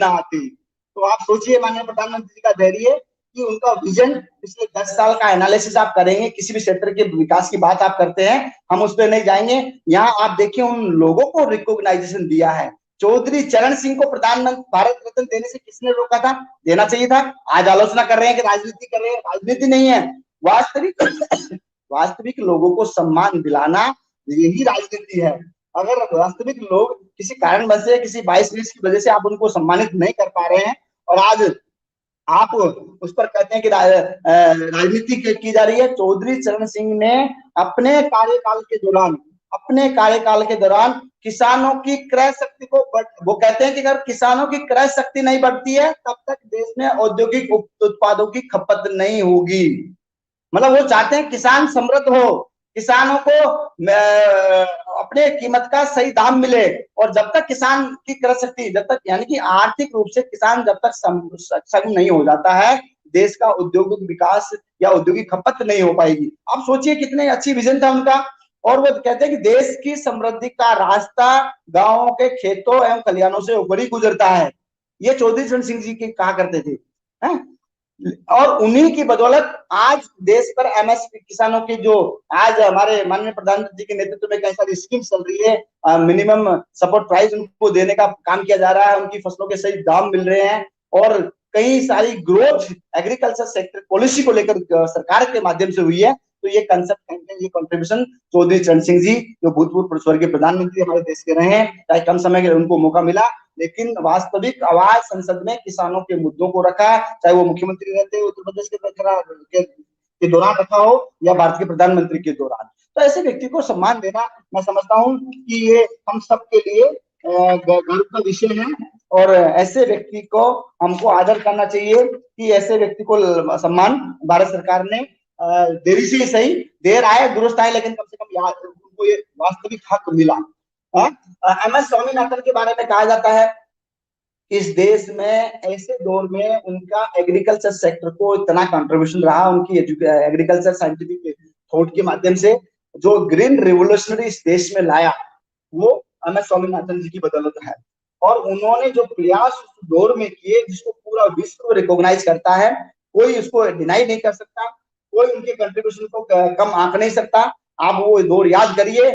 ना आती। तो आप सोचिए माननीय प्रधानमंत्री जी का धैर्य कि उनका विजन पिछले 10 साल का एनालिसिस आप करेंगे, किसी भी क्षेत्र के विकास की बात आप करते हैं, हम उस पर नहीं जाएंगे। यहाँ आप देखिए उन लोगों को रिकॉग्नाइजेशन दिया है। चौधरी चरण सिंह को प्रधानमंत्री भारत रत्न देने से किसने रोका था? देना चाहिए था। आज आलोचना कर रहे हैं कि राजनीति कर रहे हैं, राजनीति नहीं है, वास्तविक वास्तविक लोगों को सम्मान दिलाना यही राजनीति है। अगर वास्तविक लोग किसी कारणवश से किसी 22 की वजह से आप उनको सम्मानित नहीं कर पा रहे हैं और आज आप उस पर कहते हैं कि राजनीति की जा रही है। चौधरी चरण सिंह ने अपने कार्यकाल के दौरान किसानों की क्रय शक्ति को वो कहते हैं कि अगर किसानों की क्रय शक्ति नहीं बढ़ती है तब तक देश में औद्योगिक उत्पादों की खपत नहीं होगी। मतलब वो चाहते हैं किसान समृद्ध हो, किसानों को अपने कीमत का सही दाम मिले, और जब तक किसान की क्रय शक्ति, जब तक यानी कि आर्थिक रूप से किसान जब तक सक्षम नहीं हो जाता है, देश का औद्योगिक विकास या औद्योगिक खपत नहीं हो पाएगी। आप सोचिए कितने अच्छी विजन था उनका। और वो कहते हैं कि देश की समृद्धि का रास्ता गांवों के खेतों एवं खलिहानों से ऊपर ही गुजरता है। ये चौधरी चरण सिंह जी के कहा करते थे। है? और उन्हीं की बदौलत आज देश पर एमएसपी किसानों की जो आज हमारे माननीय प्रधानमंत्री जी के नेतृत्व में कई सारी स्कीम चल रही है, मिनिमम सपोर्ट प्राइस उनको देने का काम किया जा रहा है, उनकी फसलों के सही दाम मिल रहे हैं, और कई सारी ग्रोथ एग्रीकल्चर सेक्टर पॉलिसी को लेकर सरकार के माध्यम से हुई है। तो ये कंसेप्ट, ये कंट्रीब्यूशन चौधरी चरण सिंह जी जो भूतपूर्व स्वर्गीय प्रधानमंत्री हमारे देश के रहे हैं, चाहे कम समय के उनको मौका मिला, लेकिन वास्तविक आवाज संसद में किसानों के मुद्दों को रखा, चाहे वो मुख्यमंत्री रहते उत्तर प्रदेश के दौरान रखा हो या भारत के प्रधानमंत्री के दौरान। तो ऐसे व्यक्ति को सम्मान देना मैं समझता हूँ कि ये हम सबके लिए गर्व का विषय है, और ऐसे व्यक्ति को हमको आदर करना चाहिए कि ऐसे व्यक्ति को सम्मान भारत सरकार ने देरी से सही, देर आए दुरुस्त आए, लेकिन कम से कम उनको ये वास्तविक हक मिला। एमएस स्वामीनाथन के बारे में कहा जाता है इस देश में ऐसे दौर में उनका एग्रीकल्चर सेक्टर को इतना कंट्रीब्यूशन रहा, उनकी एग्रीकल्चर साइंटिफिक थॉट के माध्यम से जो ग्रीन रिवोल्यूशनरी इस देश में लाया वो एमएस स्वामीनाथन जी की बदौलत है। और उन्होंने जो प्रयास उस दौर में किए जिसको पूरा विश्व रिकॉग्नाइज करता है, कोई उसको डिनाई नहीं कर सकता, कोई उनके कंट्रीब्यूशन को कम आंक नहीं सकता। आप वो दौर याद करिए।